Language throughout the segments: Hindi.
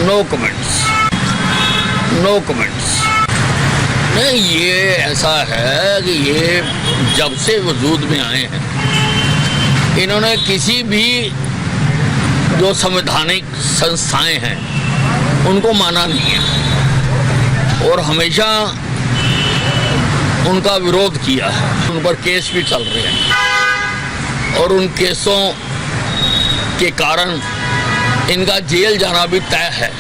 No comments, no comments. नहीं, ये ऐसा है कि ये जब से वजूद में आए हैं, इन्होंने किसी भी जो संवैधानिक संस्थाएं हैं उनको माना नहीं है और हमेशा उनका विरोध किया है। उन पर केस भी चल रहे हैं और उन केसों के कारण इनका जेल जाना भी तय है।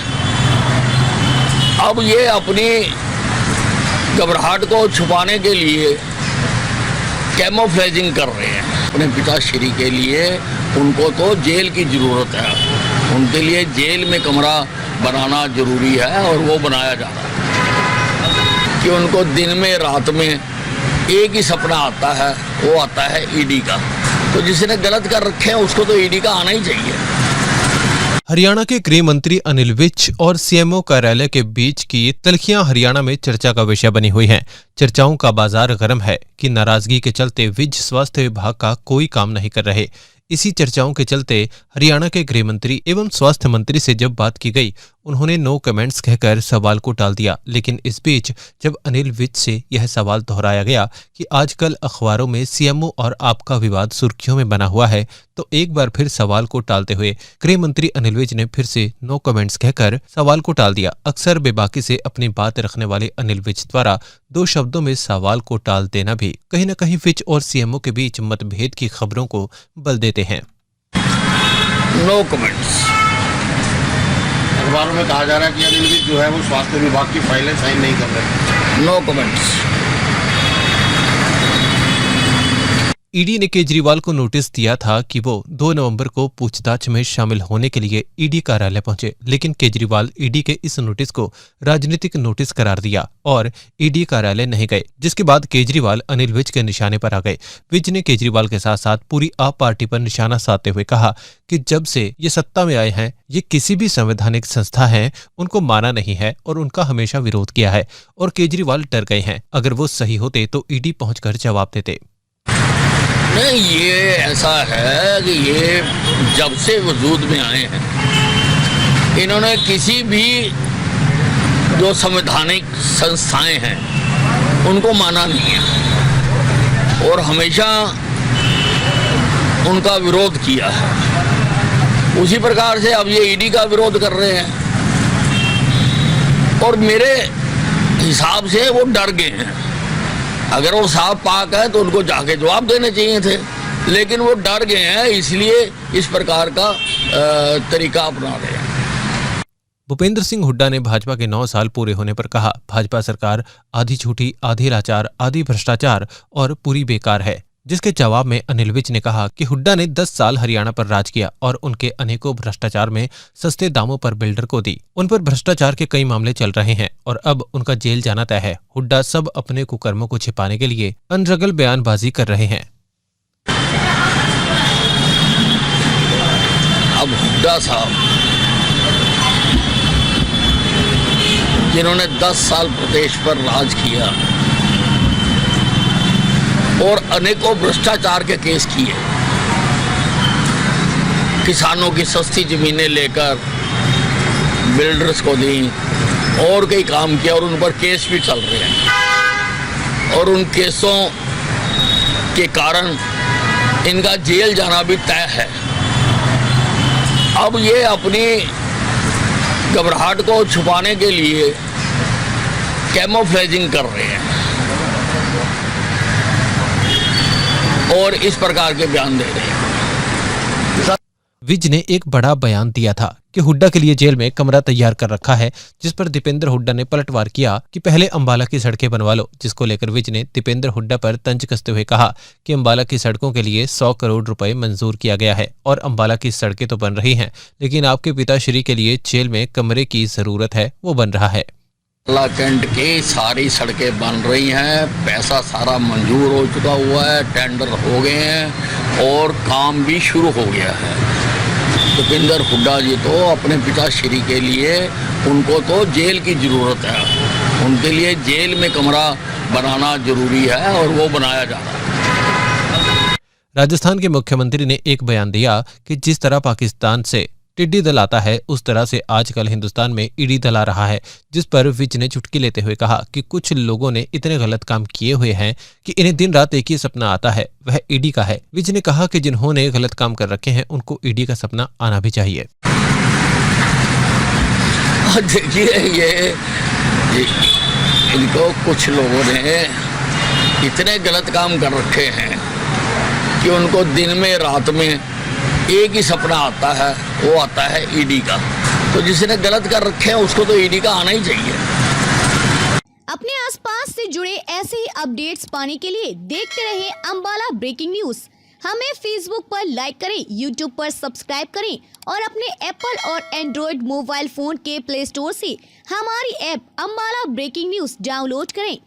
अब ये अपनी घबराहट को छुपाने के लिए कैमोफ्लेजिंग कर रहे हैं। अपने पिताश्री के लिए उनको तो जेल की ज़रूरत है, उनके लिए जेल में कमरा बनाना जरूरी है और वो बनाया जा रहा है कि उनको दिन में रात में एक ही सपना आता है, वो आता है ईडी का। तो जिसने गलत कर रखे हैं उसको तो ईडी का आना ही चाहिए। हरियाणा के गृह मंत्री अनिल विज और सीएमओ कार्यालय के बीच की तल्खियां हरियाणा में चर्चा का विषय बनी हुई हैं। चर्चाओं का बाजार गर्म है कि नाराजगी के चलते विज स्वास्थ्य विभाग का कोई काम नहीं कर रहे। इसी चर्चाओं के चलते हरियाणा के गृह मंत्री एवं स्वास्थ्य मंत्री से जब बात की गई, उन्होंने नो कमेंट्स कहकर सवाल को टाल दिया। लेकिन इस बीच जब अनिल विज से यह सवाल दोहराया गया कि आजकल अखबारों में सीएमओ और आपका विवाद सुर्खियों में बना हुआ है, तो एक बार फिर सवाल को टालते हुए गृह मंत्री अनिल विज ने फिर से नो कमेंट्स कहकर सवाल को टाल दिया। अक्सर बेबाकी से अपनी बात रखने वाले अनिल विज द्वारा दो शब्दों में सवाल को टाल देना भी कहीं न कहीं विज और सीएमओ के बीच मतभेद की खबरों को बल देते हैं। No comments. अखबारों में कहा जा रहा है कि अनिल विज जो है वो स्वास्थ्य विभाग की फाइलें साइन नहीं कर रहे। No comments. ईडी ने केजरीवाल को नोटिस दिया था कि वो 2 नवंबर को पूछताछ में शामिल होने के लिए ईडी कार्यालय पहुंचे, लेकिन केजरीवाल ईडी के इस नोटिस को राजनीतिक नोटिस करार दिया और ईडी कार्यालय नहीं गए, जिसके बाद केजरीवाल अनिल विज के निशाने पर आ गए। विज ने केजरीवाल के साथ साथ पूरी आप पार्टी पर निशाना साधते हुए कहा कि जब से ये सत्ता में आए हैं, ये किसी भी संवैधानिक संस्था है उनको माना नहीं है और उनका हमेशा विरोध किया है और केजरीवाल डर गए हैं। अगर वो सही होते तो ईडी पहुंचकर जवाब देते। नहीं, ये ऐसा है कि ये जब से वजूद में आए हैं, इन्होंने किसी भी जो संवैधानिक संस्थाएं हैं उनको माना नहीं है और हमेशा उनका विरोध किया है। उसी प्रकार से अब ये ईडी का विरोध कर रहे हैं और मेरे हिसाब से वो डर गए हैं। अगर वो साफ पाक है तो उनको जाके जवाब देने चाहिए थे, लेकिन वो डर गए हैं, इसलिए इस प्रकार का तरीका अपना रहे हैं। भूपेंद्र सिंह हुड्डा ने भाजपा के 9 साल पूरे होने पर कहा, भाजपा सरकार आधी झूठी, आधी लाचार, आधी भ्रष्टाचार और पूरी बेकार है। जिसके जवाब में अनिल विज ने कहा कि हुड्डा ने 10 साल हरियाणा पर राज किया और उनके अनेकों भ्रष्टाचार में सस्ते दामों पर बिल्डर को दी। उन पर भ्रष्टाचार के कई मामले चल रहे हैं और अब उनका जेल जाना तय है। हुड्डा सब अपने कुकर्मों को छिपाने के लिए अनरगल बयानबाजी कर रहे हैं। अब हुड्डा साहब जिन्होंने 10 साल प्रदेश पर राज किया और अनेकों भ्रष्टाचार के केस किए, किसानों की सस्ती जमीनें लेकर बिल्डर्स को दी और कई काम किया और उन पर केस भी चल रहे हैं और उन केसों के कारण इनका जेल जाना भी तय है। अब ये अपनी घबराहट को छुपाने के लिए कैमोफ्लेजिंग कर रहे हैं और इस प्रकार के बयान दे रहे हैं। विज ने एक बड़ा बयान दिया था कि हुड्डा के लिए जेल में कमरा तैयार कर रखा है, जिस पर दीपेंद्र हुड्डा ने पलटवार किया कि पहले अंबाला की सड़कें बनवा लो, जिसको लेकर विज ने दीपेंद्र हुड्डा पर तंज कसते हुए कहा कि अंबाला की सड़कों के लिए 100 करोड़ रुपए मंजूर किया गया है और अंबाला की सड़कें तो बन रही हैं, लेकिन आपके पिताश्री के लिए जेल में कमरे की जरूरत है, वो बन रहा है। कैंट की सारी सड़कें बन रही हैं, पैसा सारा मंजूर हो चुका हुआ है, टेंडर हो गए हैं और काम भी शुरू हो गया है। दीपेंद्र हुड्डा जी तो अपने पिताश्री के लिए उनको तो जेल की ज़रूरत है, उनके लिए जेल में कमरा बनाना जरूरी है और वो बनाया जा रहा है। राजस्थान के मुख्यमंत्री ने एक बयान दिया कि जिस तरह पाकिस्तान से टिड्डी दल आता है, उस तरह से आजकल हिंदुस्तान में ईडी दल आ रहा है, जिस पर विज ने चुटकी लेते हुए कहा कि कुछ लोगों ने इतने गलत काम किए हुए हैं कि इन्हें दिन रात एक ही सपना आता है, वह ईडी का है। विज ने कहा कि जिन्होंने गलत काम कर रखे हैं उनको ईडी का सपना आना भी चाहिए। देखिए ये इनको कुछ लोगों ने इतने गलत काम कर रखे हैं कि उनको दिन में रात में एक ही सपना आता है, वो आता है ईडी का। तो जिसने गलत कर रखे हैं उसको तो ईडी का आना ही चाहिए। अपने आसपास से जुड़े ऐसे ही अपडेट्स पाने के लिए देखते रहे अंबाला ब्रेकिंग न्यूज। हमें फेसबुक पर लाइक करें, यूट्यूब पर सब्सक्राइब करें और अपने एप्पल और एंड्रॉयड मोबाइल फोन के प्ले स्टोर से हमारी app Ambala breaking news download करें।